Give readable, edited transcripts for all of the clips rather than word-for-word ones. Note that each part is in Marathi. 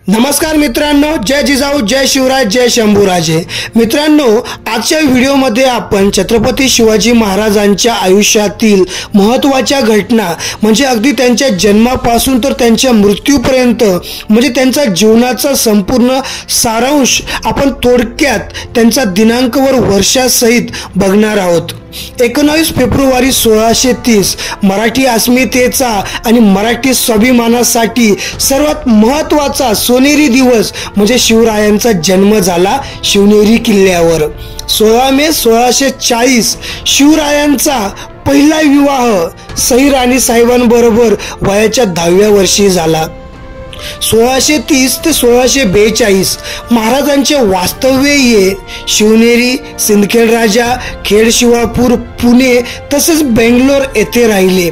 नमस्कार मित्रांनो, जय जिजाऊ, जय शिवराज, जय शंभूराजे। मित्रांनो, आजच्या व्हिडिओमध्ये आपण छत्रपती शिवाजी महाराजांच्या आयुष्यातील महत्त्वाच्या घटना म्हणजे अगदी त्यांच्या जन्मापासून तर त्यांच्या मृत्यूपर्यंत म्हणजे त्यांचा जीवनाचा संपूर्ण सारांश आपण थोडक्यात त्यांचा दिनांक व वर्षासहित बघणार आहोत। 19 फेब्रुवारी 1630 मराठी अस्मितेचा आणि मराठी स्वाभिमानासाठी सर्वात महत्त्वाचा सोनेरी दिवस म्हणजे शिवरायांचा जन्म झाला शिवनेरी किल्ल्यावर। 16 मे 1640 शिवरायांचा पहिला विवाह सई राणी साहेबांबरोबर वयाच्या 10व्या वर्षी झाला। 1630 ते 1642 महाराजांचे वास्तव्य ये शिवनेरी, सिंदखेड राजा, खेड शिवापूर, पुणे तसेच बेंगलोर येथे राहिले।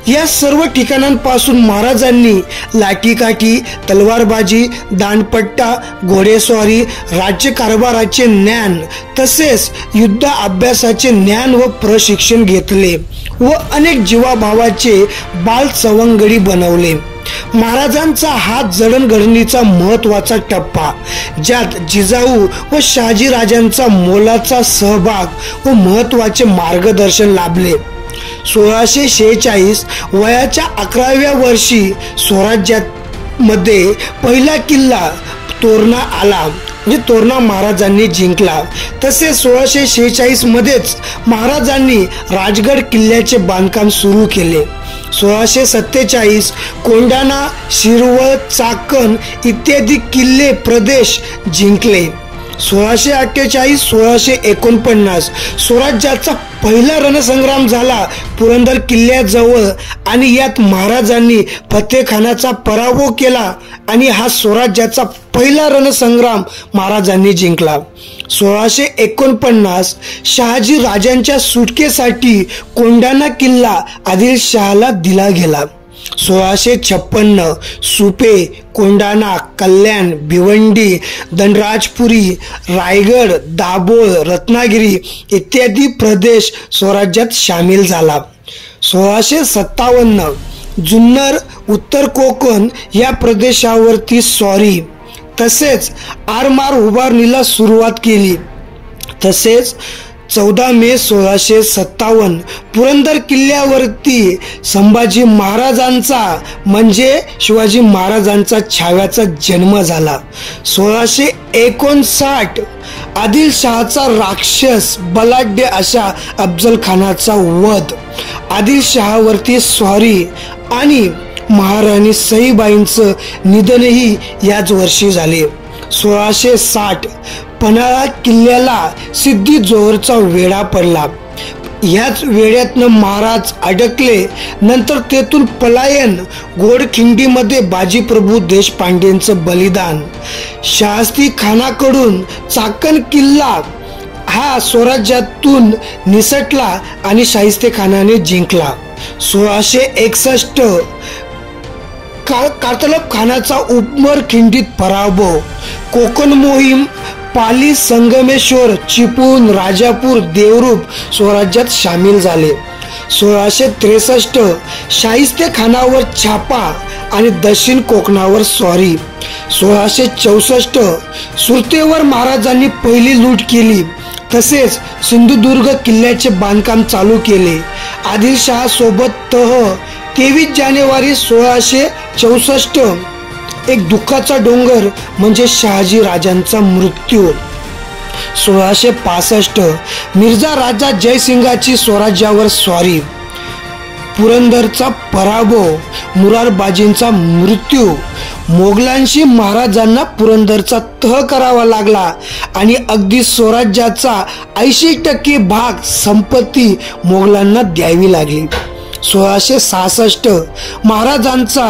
या सर्व ठिकाणांपासून महाराजांनी लाठीकाठी, तलवारबाजी, दांडपट्टा, घोडेस्वारी, राज्यकारभाराचे ज्ञान तसेच युद्ध अभ्यासाचे ज्ञान व प्रशिक्षण घेतले व अनेक जीवाभावाचे बाल सवंगडी बनवले। महाराजांचा हा जडणघडणीचा महत्त्वाचा टप्पा ज्यात जिजाऊ व शहाजी राजांचा मोलाचा सहभाग व महत्त्वाचे मार्गदर्शन लाभले। 1646 वयाच्या 11व्या वर्षी स्वराज्यामध्ये पहिला किल्ला तोरणा आला म्हणजे तोरणा महाराजांनी जिंकला। तसेच 1646 मध्येच महाराजांनी राजगड किल्ल्याचे बांधकाम सुरू केले। 1647 कोंढाणा, शिरवळ, चाकण इत्यादी किल्ले प्रदेश जिंकले। 1648 1649 स्वराज्याचा पहिला रणसंग्राम झाला पुरंदर किल्ल्याजवळ आणि यात महाराजांनी फतेखानाचा पराभव केला आणि हा स्वराज्याचा पहिला रणसंग्राम महाराजांनी जिंकला। 1649 शहाजी राजांच्या सुटकेसाठी कोंढाणा किल्ला आदिलशहाला दिला गेला। 1656 सुपे, कोंढाणा, कल्याण, भिवंडी, धनराजपुरी, रायगड, दाभोळ, रत्नागिरी इत्यादी प्रदेश स्वराज्यात सामील झाला। 1657 जुन्नर, उत्तर कोकण या प्रदेशावरती स्वारी तसेच आरमार उभारणीला सुरुवात केली। तसेच 14 मे 1657 पुरंदर किल्ल्यावरती संभाजी महाराजांचा म्हणजे शिवाजी महाराजांचा छाव्याचा जन्म झाला। 1659 आदिलशहाचा राक्षस बलाढ्य अशा अफजल खानाचा वध, आदिलशहावरती स्वारी आणि महाराणी सईबाईंचं निधनही याच वर्षी झाले। 1660 पन्हाळा किल्ल्याला सिद्धी जोहरचा वेढा पडला। ह्याच वेड्यातनं महाराज अडकले। नंतर तेथून पलायन, घोडखिंडीमध्ये बाजीप्रभू देशपांडेंचं बलिदान, शास्त्री खानाकडून चाकण किल्ला हा स्वराज्यातून निसटला आणि शाहिस्ते खानाने जिंकला। 1661 कारतलब खानाचा उपमर खिंडीत पराभव, कोकण मोहीम, पाली, संगमेश्वर, चिपळूण, राजापूर, देवरूप स्वराज्यात सामील झाले। 1663 शाहिस्ते खानावर छापा आणि दक्षिण कोकणावर स्वारी। 1664 सुरतेवर महाराजांनी पहिली लूट केली तसेच सिंधुदुर्ग किल्ल्याचे बांधकाम चालू केले। आदिलशहा सोबत तह 23 जानेवारी 1664 एक दुःखाचा डोंगर म्हणजे शहाजी राजांचा मृत्यू। 1665 मिर्झा राजा जयसिंगाची स्वराज्यावर स्वारी, पुरंदरचा पराभव, मुरारबाजींचा मृत्यू, मोगलांशी महाराजांना पुरंदरचा तह करावा लागला आणि अगदी स्वराज्याचा 80% भाग संपत्ती मोगलांना द्यावी लागली। 1666 महाराजांचा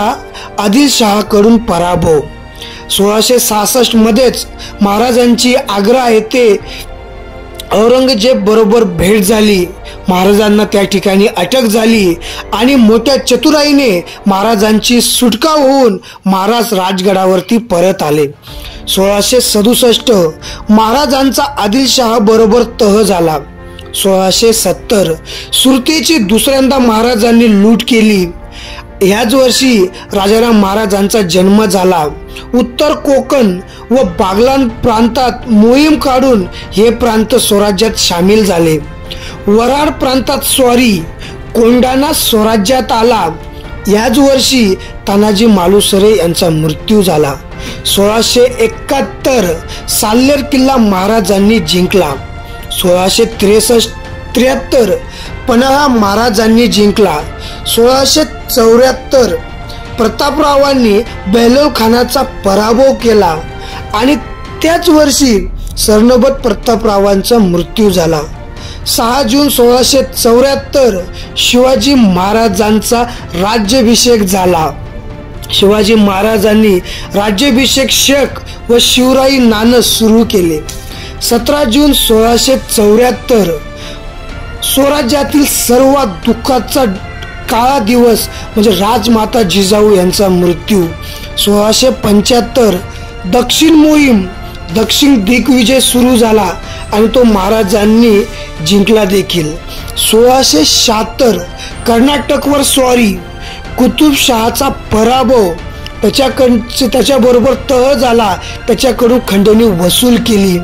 आदिलशहाकडून पराभव। 1666 मध्येच महाराजांची आग्रा येथे औरंगजेब बरोबर भेट झाली। महाराजांना त्या ठिकाणी अटक झाली आणि मोठ्या चतुराईने महाराजांची सुटका होऊन महाराज राजगडावरती परत आले। 1667 महाराजांचा आदिलशहा बरोबर तह झाला। 1670 सुरतेची दुसऱ्यांदा महाराजांनी लूट केली ह्याच वर्षी राजाराम महाराजांचा जन्म झाला. उत्तर कोकण व बागलाण प्रांतात मोहीम काढून हे प्रांत स्वराज्यात सामील झाले. वराड प्रांतात स्वारी कोंढाणा स्वराज्यात आला. याच वर्षी तानाजी मालुसरे यांचा मृत्यू झाला. 1671 साल्हेर किल्ला महाराजांनी जिंकला. 1663 पन्हाळा महाराजांनी जिंकला. 1674 प्रतापरावांनी बेलोल खानाचा पराभव केला आणि त्याच वर्षी सरनोबत प्रतापरावांचा मृत्यू झाला. 6 जून 1674 शिवाजी महाराजांचा राज्याभिषेक झाला. शिवाजी महाराजांनी राज्याभिषेक शक व शिवराई नाणं सुरू केले. 17 जून 1674 स्वराज्यातील सर्वात दुःखाचा काळा दिवस म्हणजे राजमाता जिजाऊ यांचा मृत्यू. 1675 दक्षिण मोहीम दक्षिण दिग्विजय सुरू झाला आणि तो महाराजांनी जिंकला देखील. 1676 कर्नाटकवर स्वारी कुतुबशहाचा पराभव त्याच्याबरोबर तह झाला. त्याच्याकडून खंडणी वसूल केली.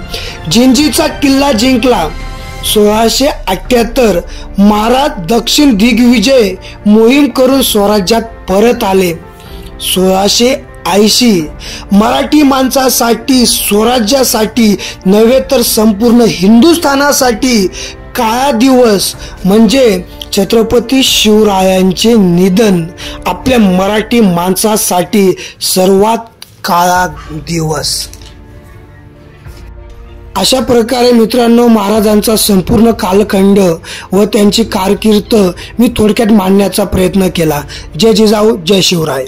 जिंजीचा किल्ला जिंकला. 1678 महाराज दक्षिण दिग्विजय मोहीम करून स्वराज्यात परत आले. 1680 मराठी माणसासाठी स्वराज्यासाठी नव्हे तर संपूर्ण हिंदुस्थानासाठी काळा दिवस म्हणजे छत्रपती शिवरायांचे निधन आपल्या मराठी माणसासाठी सर्वात काळा दिवस. अशा प्रकारे मित्रांनो महाराजांचा संपूर्ण कालखंड व त्यांची कारकीर्द मी थोडक्यात मांडण्याचा प्रयत्न केला. जय जिजाऊ जय शिवराय.